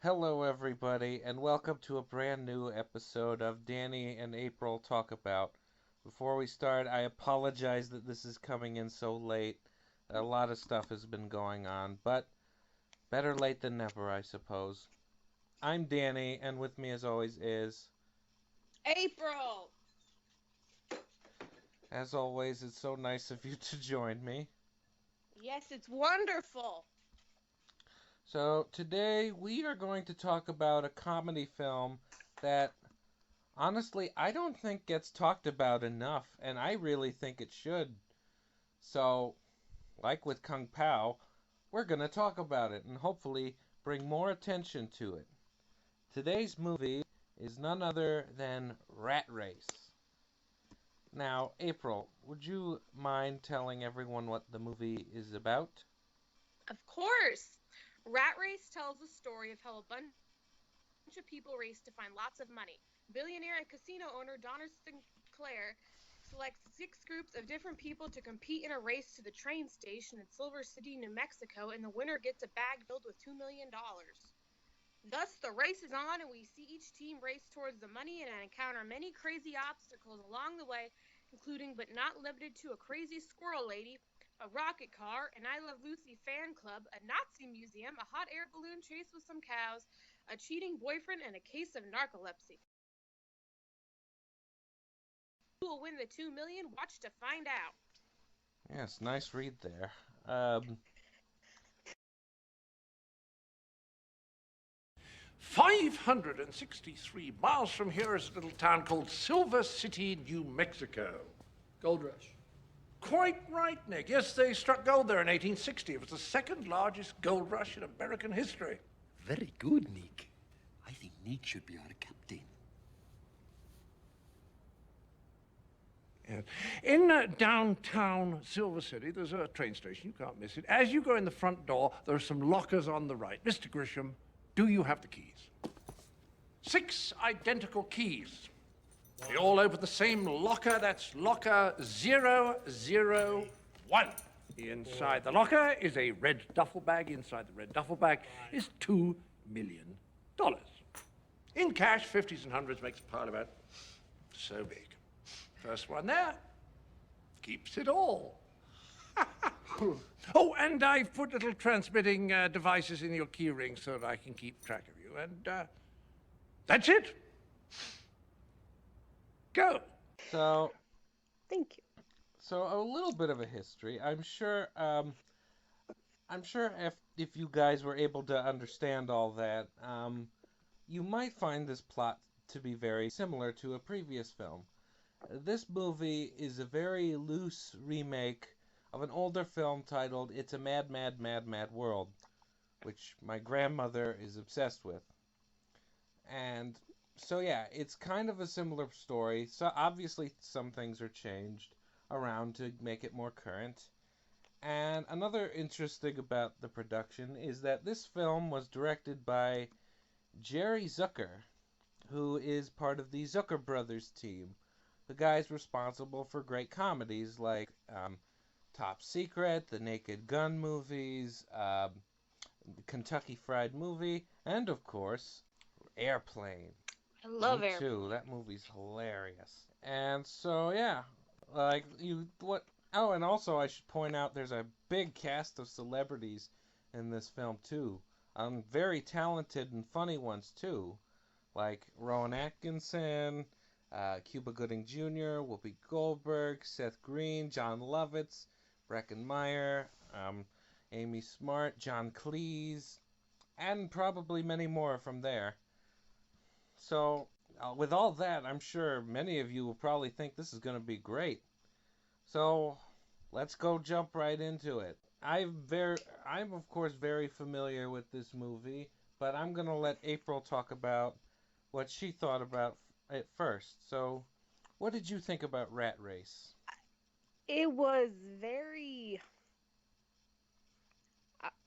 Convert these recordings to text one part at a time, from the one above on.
Hello, everybody, and welcome to a brand new episode of Danny and April Talk About. Before we start, I apologize that this is coming in so late. A lot of stuff has been going on, but better late than never, I suppose. I'm Danny, and with me, as always, is. April! As always, it's so nice of you to join me. Yes, it's wonderful. So, today we are going to talk about a comedy film that honestly, I don't think gets talked about enough, and I really think it should. So, like with Kung Pao, we're going to talk about it and hopefully bring more attention to it. Today's movie is none other than Rat Race. Now, April, would you mind telling everyone what the movie is about? Of course. Rat Race tells the story of how a bunch of people race to find lots of money. Billionaire and casino owner Donner Sinclair selects six groups of different people to compete in a race to the train station in Silver City, New Mexico, and the winner gets a bag filled with $2 million. Thus, the race is on, and we see each team race towards the money and encounter many crazy obstacles along the way, including but not limited to a crazy squirrel lady, a rocket car, an I Love Lucy fan club, a Nazi museum, a hot air balloon chase with some cows, a cheating boyfriend, and a case of narcolepsy. Who will win the 2 million? Watch to find out. Yes, nice read there. Um, 563 miles from here is a little town called Silver City, New Mexico. Gold Rush. Quite right, Nick. Yes, they struck gold there in 1860. It was the second largest gold rush in American history. Very good, Nick. I think Nick should be our captain. Yes. In downtown Silver City, there's a train station. You can't miss it. As you go in the front door, there are some lockers on the right. Mr. Grisham, do you have the keys? 6 identical keys. They all open the same locker. That's locker 001. Inside the locker is a red duffel bag. Inside the red duffel bag is $2 million. In cash, 50s and 100s makes a pile about so big. First one there keeps it all. Oh, and I've put little transmitting devices in your key ring so that I can keep track of you. And that's it. Go. so, Thank you. so a little bit of a history. I'm sure if you guys were able to understand all that, you might find this plot to be very similar to a previous film. This movie is a very loose remake of an older film titled It's a Mad, Mad, Mad, Mad World, which my grandmother is obsessed with. And so, yeah, it's kind of a similar story. So, obviously, some things are changed around to make it more current. And another interesting about the production is that this film was directed by Jerry Zucker, who is part of the Zucker Brothers team. The guy's responsible for great comedies like Top Secret, the Naked Gun movies, the Kentucky Fried Movie, and of course, Airplane. I love Me Airplane. too. That movie's hilarious. And so yeah, like you what oh and also I should point out there's a big cast of celebrities in this film too. Very talented and funny ones too, like Rowan Atkinson, Cuba Gooding Jr., Whoopi Goldberg, Seth Green, Jon Lovitz, Breckin Meyer, Amy Smart, John Cleese, and probably many more from there. So, with all that, I'm sure many of you will probably think this is going to be great. So, let's go jump right into it. I'm of course very familiar with this movie, but I'm going to let April talk about what she thought about it first. So, what did you think about Rat Race? It was very.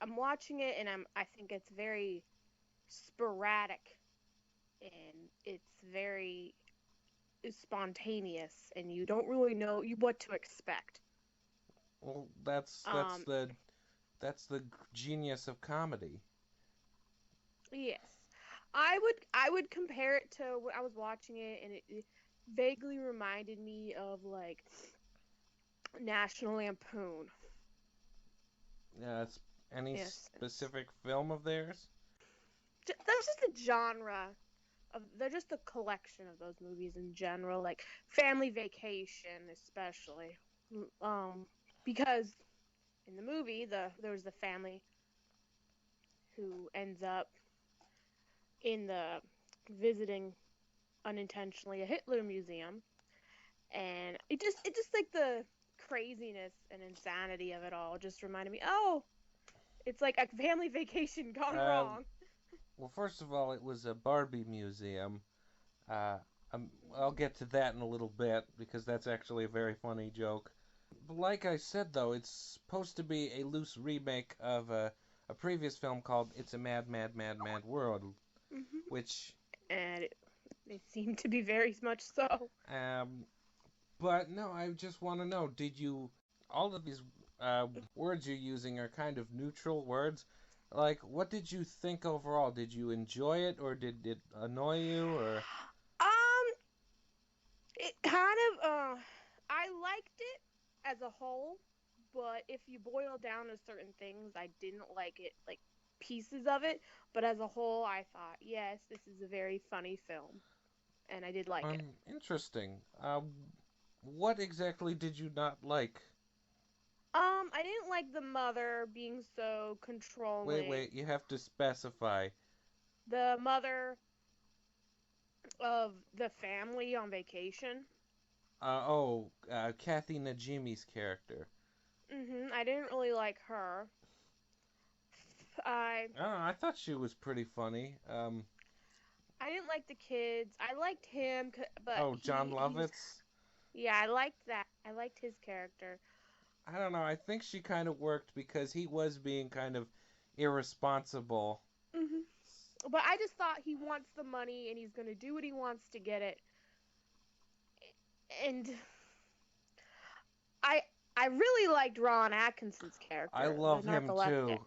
I'm watching it, and I think it's very sporadic, and it's very spontaneous, and you don't really know what to expect. Well, that's Um, the that's the genius of comedy. yes. I would compare it to when I was watching it, and it vaguely reminded me of like National Lampoon. It's any Yes, specific film of theirs? that's just a genre of. They're just a collection of those movies in general, like Family Vacation, especially. Um, because in the movie, there was the family who ends up in the visiting unintentionally a Hitler museum, and it just like the craziness and insanity of it all just reminded me, oh, it's like a family vacation gone Uh, wrong. well, first of all, it was a Barbie museum. Uh, I'll get to that in a little bit because that's actually a very funny joke. But like I said, though, it's supposed to be a loose remake of a previous film called It's a Mad, Mad, Mad, Mad World, Hmm. which, And it seemed to be very much so. um, but no, I just want to know, all of these words you're using are kind of neutral words. Like, what did you think overall? Did you enjoy it, or did it annoy you, or? Um, it kind of I liked it as a whole, but if you boil down to certain things, I didn't like it, like pieces of it. But as a whole, I thought, yes, this is a very funny film, and I did like it. Interesting. What exactly did you not like? I didn't like the mother being so controlling. Wait, you have to specify. The mother of the family on vacation. Kathy Najimy's character. I didn't really like her. I I thought she was pretty funny. I didn't like the kids. I liked him, but Jon he was, Lovitz. yeah, I liked that. I liked his character. I don't know. I think she kind of worked because he was being kind of irresponsible. hmm But I just thought he wants the money and he's gonna do what he wants to get it. And I I really liked Ron Atkinson's I character, the love him narcoleptic. too.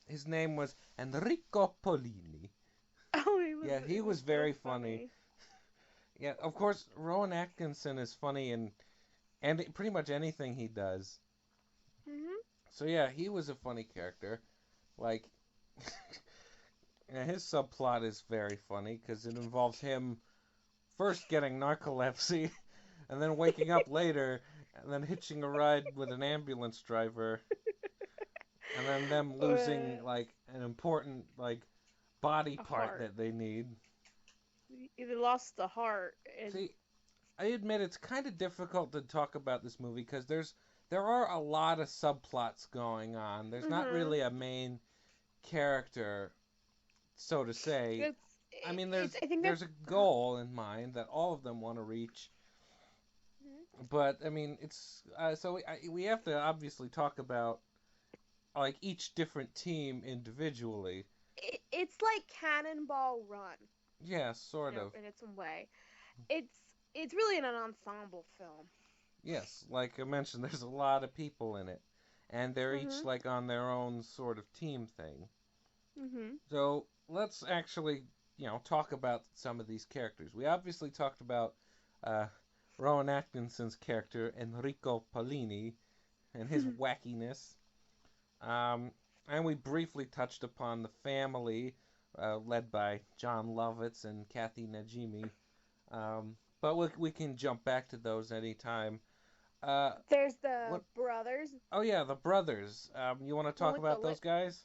His name was Enrico Polini. Oh, Yeah, he it was was so very funny. funny. Yeah, of course, Rowan Atkinson is funny in and pretty much anything he does. hmm So yeah, he was a funny character. Like, yeah, his subplot is very funny because it involves him first getting narcolepsy and then waking up later and then hitching a ride with an ambulance driver and then them Uh, losing like an important like body a part heart. that they need. He lost the heart, and See, I admit it's kind of difficult to talk about this movie because there are a lot of subplots going on. There's not hmm really a main character, so to say. it's I mean, it's. I think there's that's. a goal in mind that all of them want to reach, Mhm. but I mean, it's so we have to obviously talk about like each different team individually. It's like Cannonball Run, Yeah, sort of. in its own way. It's it's really an ensemble film. Yes, like I mentioned, there's a lot of people in it, and they're each Mhm. like on their own sort of team thing. Mhm. So let's actually, talk about some of these characters. We obviously talked about uh, Rowan Atkinson's character Enrico Polini and his wackiness. Um, and we briefly touched upon the family, led by Jon Lovitz and Kathy Najimy. But we can jump back to those anytime. Uh, There's the what? brothers, Oh yeah, the brothers. You want to one talk with the about those lip. guys?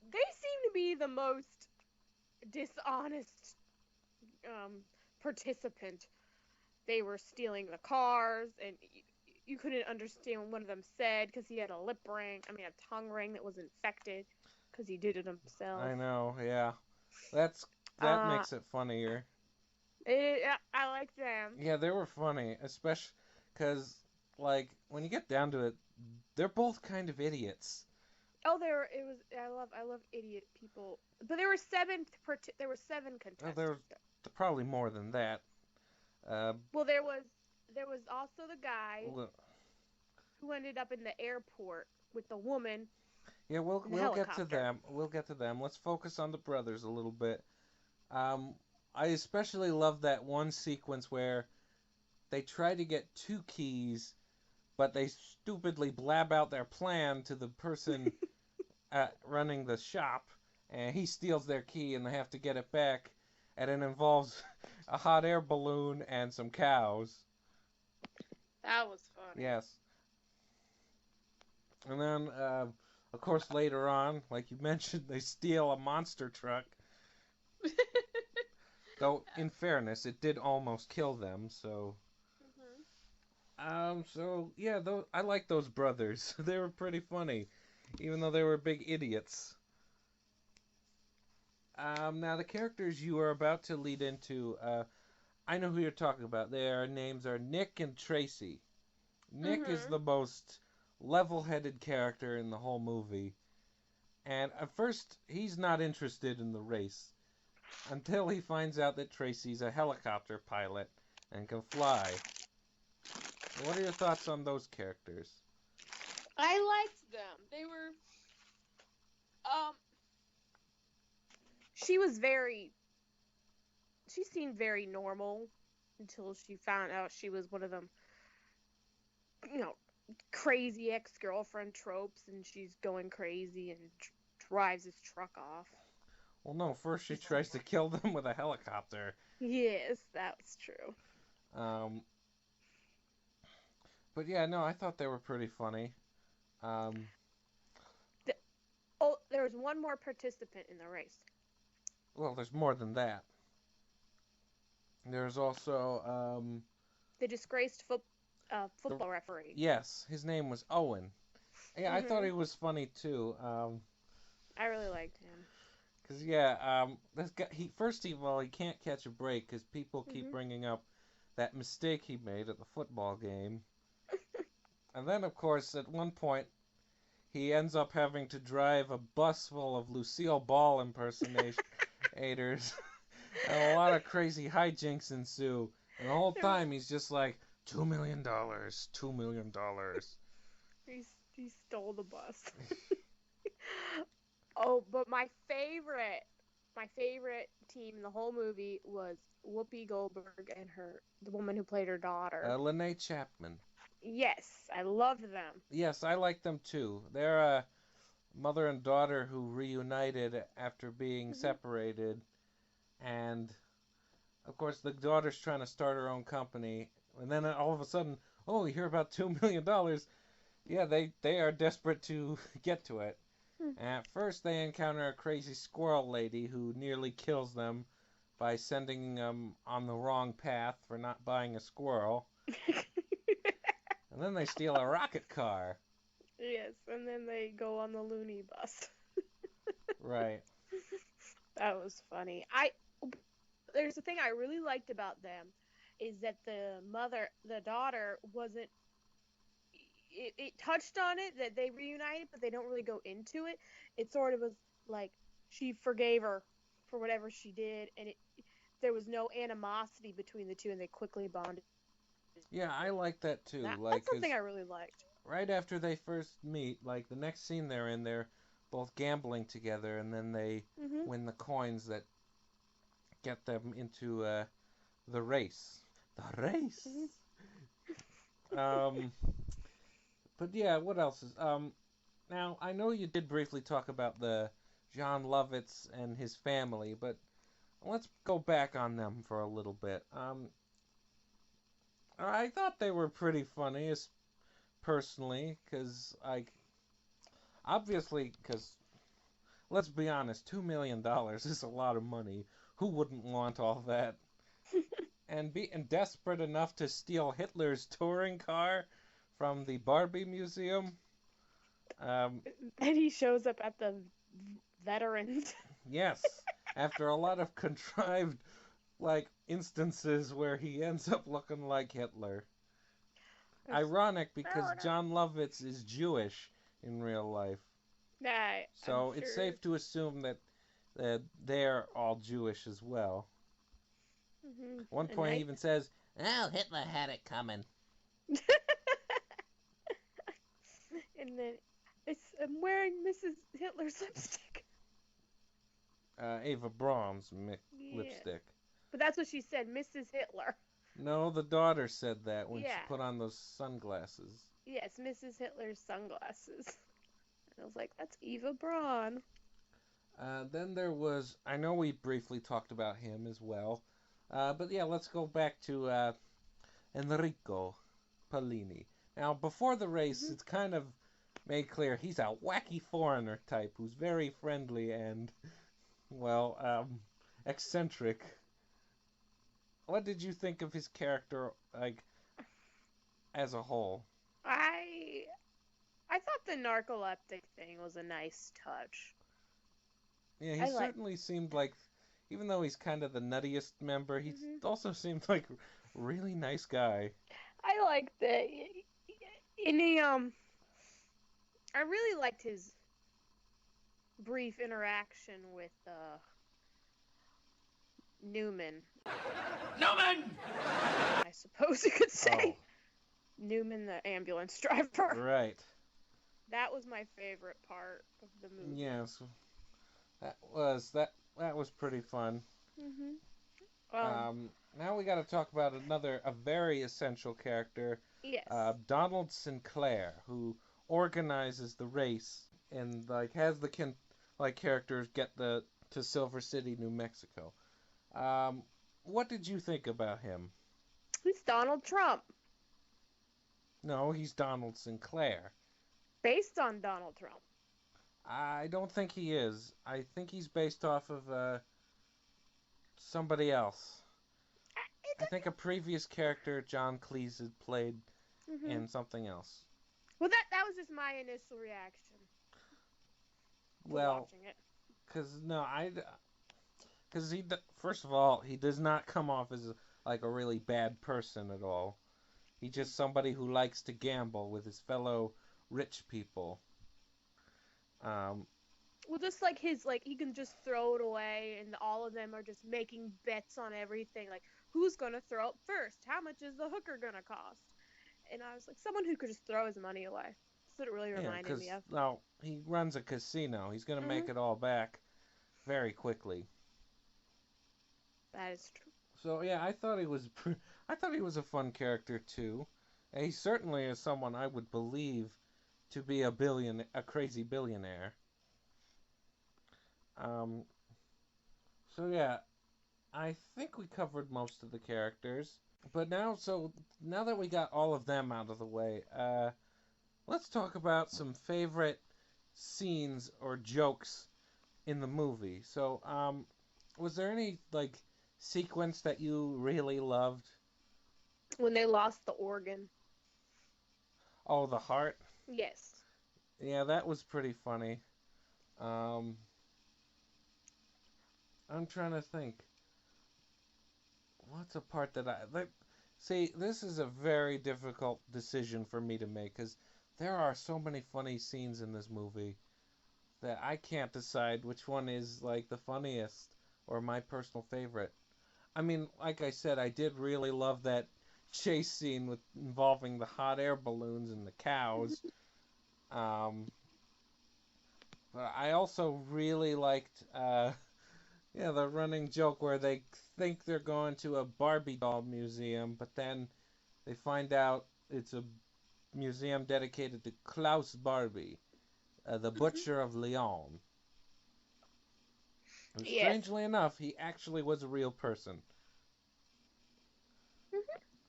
They seem to be the most dishonest um, participant. They were stealing the cars, and you couldn't understand what one of them said because he had a lip ring. I mean, a tongue ring that was infected because he did it himself. I know. Yeah, that Uh, makes it funnier. I like them. Yeah, they were funny, especially because like when you get down to it, they're both kind of idiots. Oh, there it was. I love idiot people. But there were seven Oh, contestants. probably more than that. Uh, Well, there was also the guy l- who ended up in the airport with the woman, Yeah, we'll in the we'll get to helicopter. them. We'll get to them. Let's focus on the brothers a little bit. Um, I especially love that one sequence where they try to get two keys, but they stupidly blab out their plan to the person running the shop, and he steals their key, and they have to get it back, and it involves a hot air balloon and some cows. That was funny. Yes, and then of course later on, like you mentioned, they steal a monster truck. Though in fairness, it did almost kill them. So Mhm. so yeah, I like those brothers. They were pretty funny, even though they were big idiots. Now the characters you are about to lead into, I know who you're talking about. Their names are Nick and Tracy. Nick is Mhm. the most level-headed character in the whole movie, and at first he's not interested in the race until he finds out that Tracy's a helicopter pilot and can fly. What are your thoughts on those characters? I liked them. They were um she was very she seemed very normal until she found out she was one of them, you know, crazy ex-girlfriend tropes, and she's going crazy and drives his truck off. Well, no, first she She's like, tries to kill them with a helicopter. yes, that's true. Um, but yeah, no, I thought they were pretty funny. Um, The, oh, there was one more participant in the race. well, there's more than that. There's also The disgraced the football referee. yes, his name was Owen. Yeah, I thought Mhm. he was funny too. I really liked him. Cause yeah, this guy he first of all he can't catch a break because people keep Mhm. bringing up that mistake he made at the football game, and then of course at one point he ends up having to drive a bus full of Lucille Ball impersonators, and a lot of crazy hijinks ensue. And the whole There- time he's just like, $2 million, $2 million. he stole the bus. Oh, but my favorite team in the whole movie was Whoopi Goldberg and the woman who played her daughter. Lene Chapman. Yes, I loved them. Yes, I like them too. They're a mother and daughter who reunited after being Mhm. separated, and of course the daughter's trying to start her own company, and then all of a sudden, oh, you hear about $2 million? Yeah, they are desperate to get to it. And at first, they encounter a crazy squirrel lady who nearly kills them by sending them on the wrong path for not buying a squirrel. And then they steal a rocket car. Yes, and then they go on the loony bus. Right. That was funny. I There's the thing I really liked about them is that the daughter wasn't. It touched on it that they reunited, but they don't really go into it. It sort of was like she forgave her for whatever she did, and there was no animosity between the two, and they quickly bonded. Yeah, I like that too. That's Like, something 'cause I really liked. right after they first meet, like the next scene they're in, they're both gambling together, and then they Mhm. win the coins that get them into the race. The race. Mhm. Um, but yeah, what else is now I know you did briefly talk about the Jon Lovitz and his family, but let's go back on them for a little bit. I thought they were pretty funny, personally, because obviously, because let's be honest, $2 million is a lot of money. Who wouldn't want all that? And being desperate enough to steal Hitler's touring car from the Barbie Museum. Um, And he shows up at the veterans. yes, after a lot of contrived instances where he ends up looking like Hitler. Ironic because Jon Lovitz is Jewish in real life. I'm So it's sure. safe to assume that they're all Jewish as well. One And point he even says, "Oh, Hitler had it coming." and then I'm wearing Mrs. Hitler's lipstick. Ava Braun's Yeah. lipstick. But that's what she said, Mrs. Hitler. No, the daughter said that when she Yeah. put on those sunglasses. Yes, Mrs. Hitler's sunglasses. And I was like, that's Eva Braun. Then there was, I know we briefly talked about him as well. But yeah, let's go back to Enrico Pellini. Now, before the race, it's kind of made clear he's a wacky foreigner type who's very friendly and, well, eccentric. What did you think of his character, like, as a whole? I thought the narcoleptic thing was a nice touch. Yeah, he certainly seemed like, even though he's kind of the nuttiest member, he also seemed like a really nice guy. I liked it. And I really liked his brief interaction with Newman. Newman! I suppose you could say. Newman, the ambulance driver. Right. That was my favorite part of the movie. Yes. That was pretty fun. Now we got to talk about a very essential character. Yes. Donald Sinclair, who organizes the race and has the characters get to Silver City, New Mexico. What did you think about him? He's Donald Trump. No, he's Donald Sinclair. Based on Donald Trump. I don't think he is. I think he's based off of somebody else. I think a previous character John Cleese had played in something else. Well, that was just my initial reaction. Well, watching it. Because first of all, he does not come off as like a really bad person at all. He's just somebody who likes to gamble with his fellow rich people. Well, just like he can just throw it away, and all of them are just making bets on everything. Like, who's gonna throw up first? How much is the hooker gonna cost? And I was like, someone who could just throw his money away. That's what it really reminded me of. Now, he runs a casino. He's gonna make it all back very quickly. That is true. So yeah, I thought he was a fun character too. And he certainly is someone I would believe to be a crazy billionaire. So yeah, I think we covered most of the characters. But now that we got all of them out of the way, let's talk about some favorite scenes or jokes in the movie. So, was there any sequence that you really loved? When they lost the organ. Oh, the heart? Yes. Yeah, that was pretty funny. I'm trying to think. What's a part that see, this is a very difficult decision for me to make because there are so many funny scenes in this movie that I can't decide which one is the funniest or my personal favorite. I mean, like I said, I did really love that chase scene involving the hot air balloons and the cows. But I also really liked the running joke where they think they're going to a Barbie doll museum, but then they find out it's a museum dedicated to Klaus Barbie, the butcher of Lyon. Strangely enough, he actually was a real person.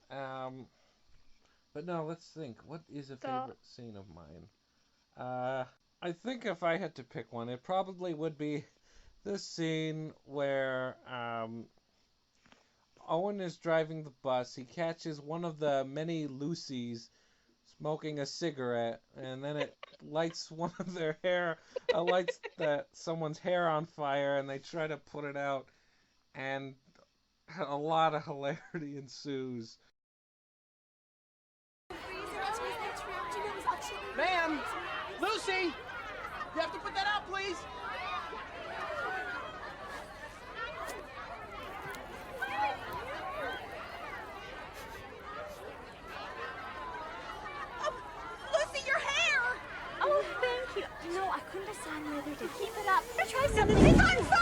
But no, let's think. What is a favorite scene of mine? I think if I had to pick one, it probably would be the scene where Owen is driving the bus. He catches one of the many Lucys smoking a cigarette, and then it lights one of their hair, lights someone's hair on fire, and they try to put it out, and a lot of hilarity ensues. Ma'am! Lucy! You have to put that out, please! Oh, Lucy, your hair! Oh, thank try something. It's on fire!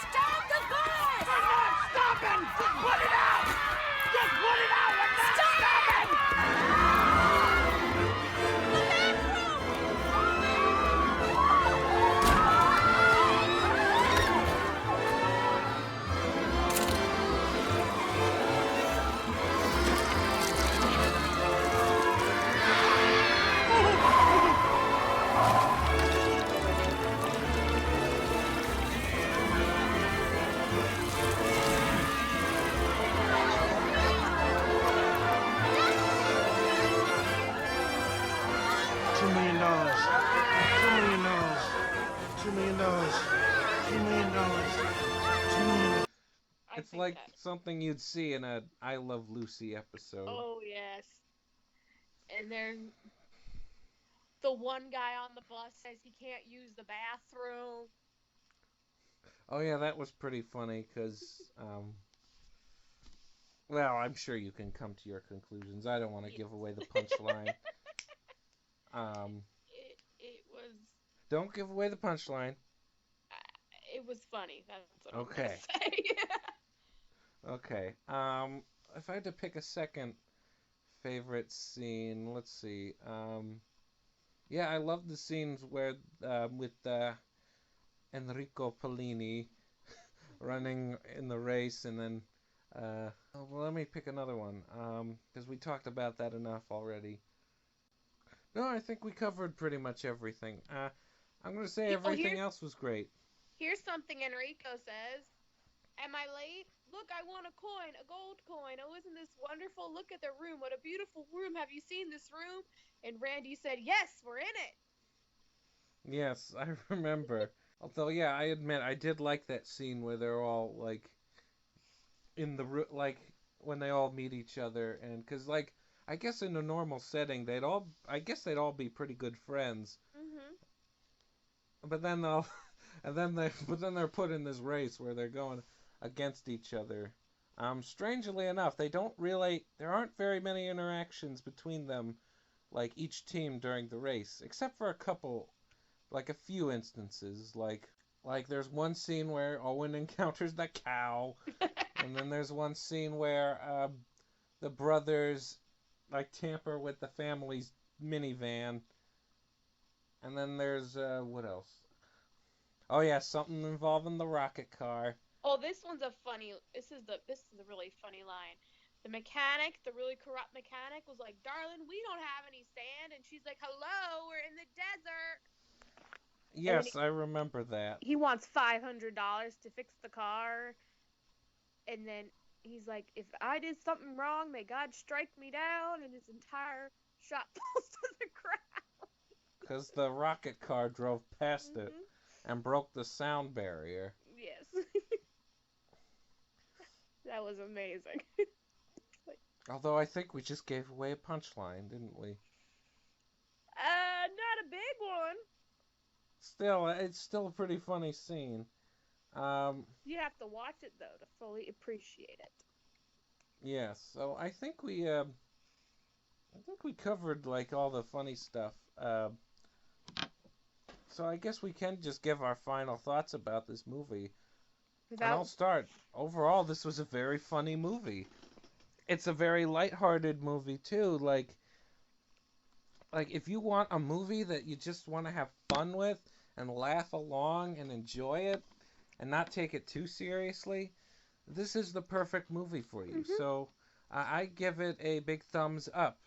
Stop the bus! We're not stopping! Just put it out! Just put it out! We're not stopping! $2 million. $2 million. $2 million. $2 million. $2 million. I It's think like that. something you'd see in a I Love Lucy episode. Oh yes. And then the one guy on the bus says he can't use the bathroom. Oh yeah, that was pretty funny because, well, I'm sure you can come to your conclusions. I don't want to give away the punchline. It was Don't give away the punchline. it was funny. That's what Okay. I'm gonna say. Okay. If I had to pick a second favorite scene, let's see. Yeah, I love the scenes where with Enrico Polini running in the race, and then well, let me pick another one because we talked about that enough already. No, I think we covered pretty much everything. I'm gonna say everything else was great. Here's something Enrico says. Am I late? Look, I won a coin, a gold coin. Oh, isn't this wonderful? Look at the room. What a beautiful room. Have you seen this room? And Randy said, yes, we're in it. Yes, I remember. Although, yeah, I admit I did like that scene where they're all like in the room, like when they all meet each other, and because like I guess in a normal setting they'd all be pretty good friends, but then they'll but then they're put in this race where they're going against each other. Strangely enough, there aren't very many interactions between them, like each team during the race, except for a few instances, like there's one scene where Owen encounters the cow, and then there's one scene where the brothers like tamper with the family's minivan, and then there's what else? Oh yeah, something involving the rocket car. Oh, this is a really funny line. The mechanic, the really corrupt mechanic, was like, darling, we don't have any sand. And she's like, hello, we're in the desert. Yes, I remember that. He wants $500 to fix the car. And then he's like, if I did something wrong, may God strike me down. And his entire shop falls to the ground. Because the rocket car drove past it and broke the sound barrier. Yes. That was amazing. Although I think we just gave away a punchline, didn't we? Not a big one. Still, it's still a pretty funny scene. You have to watch it though to fully appreciate it. Yes, so I think we covered like all the funny stuff. So I guess we can just give our final thoughts about this movie. And I'll start. Overall, this was a very funny movie. It's a very lighthearted movie too. Like if you want a movie that you just want to have fun with and laugh along and enjoy it and not take it too seriously, this is the perfect movie for you. So I give it a big thumbs up.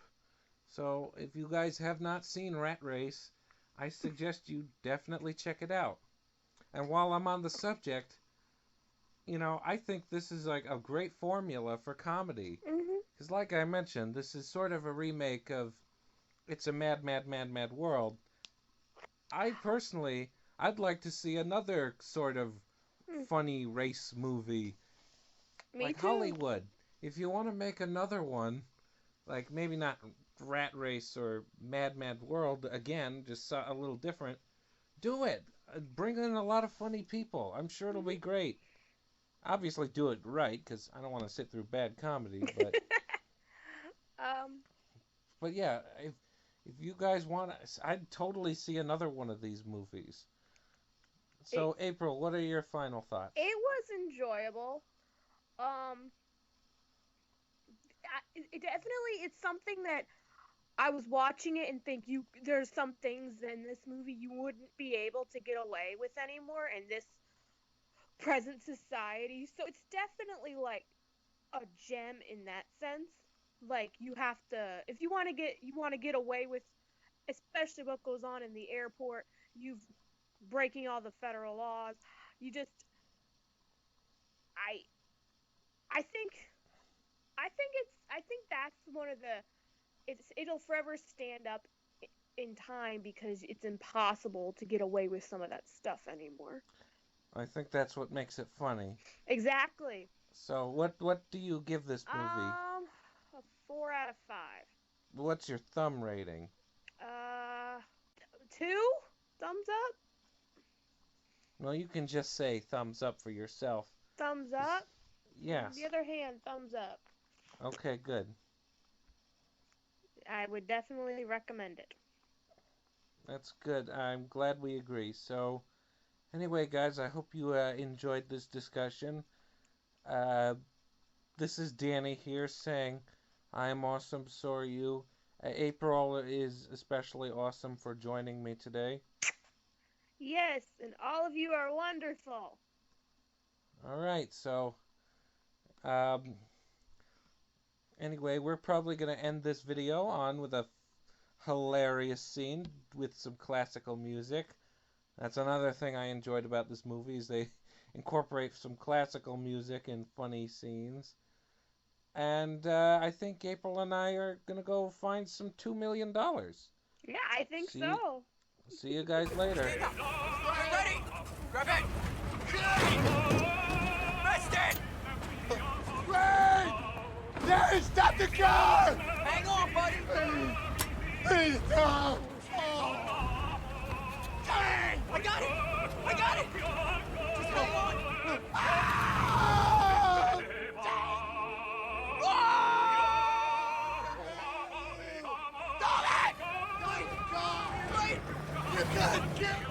So if you guys have not seen Rat Race, I suggest you definitely check it out. And while I'm on the subject, I think this is like a great formula for comedy. Because like I mentioned, this is sort of a remake of It's a Mad, Mad, Mad, Mad World. I'd like to see another sort of funny race movie. Me too. Hollywood. If you want to make another one, like maybe not Rat Race or Mad, Mad World, again, just a little different, do it. Bring in a lot of funny people. I'm sure it'll be great. Obviously, do it right, because I don't want to sit through bad comedy. But um, but yeah, if you guys want, I'd totally see another one of these movies. So, April, what are your final thoughts? it was enjoyable. Um, it definitely it's something that I was watching it and think there's some things in this movie you wouldn't be able to get away with anymore in this present society. So it's definitely like a gem in that sense. Like you have to if you want to get away with especially what goes on in the airport, you breaking all the federal laws. You just I I think I think that's one of the it'll forever stand up in time because it's impossible to get away with some of that stuff anymore. I think that's what makes it funny. Exactly. So, what do you give this movie? A 4 out of 5. What's your thumb rating? Uh, 2 thumbs up. Well, you can just say thumbs up for yourself. Thumbs up. Yes. On the other hand, thumbs up. Okay, good. I would definitely recommend it. That's good. I'm glad we agree. So, anyway, guys, I hope you enjoyed this discussion. This is Danny here saying, I am awesome, so are you. April is especially awesome for joining me today. Yes, and all of you are wonderful. All right, so anyway, we're probably going to end this video on with a hilarious scene with some classical music. That's another thing I enjoyed about this movie is they incorporate some classical music in funny scenes. And I think April and I are going to go find some $2 million. Yeah, I think so. See you guys later. Ready? Grab it! Rest it! Wait! Daddy, stop the car! Hang on, buddy! Please, no! Dang! I got it! Just hang on! Ah! Stop it! You can't kill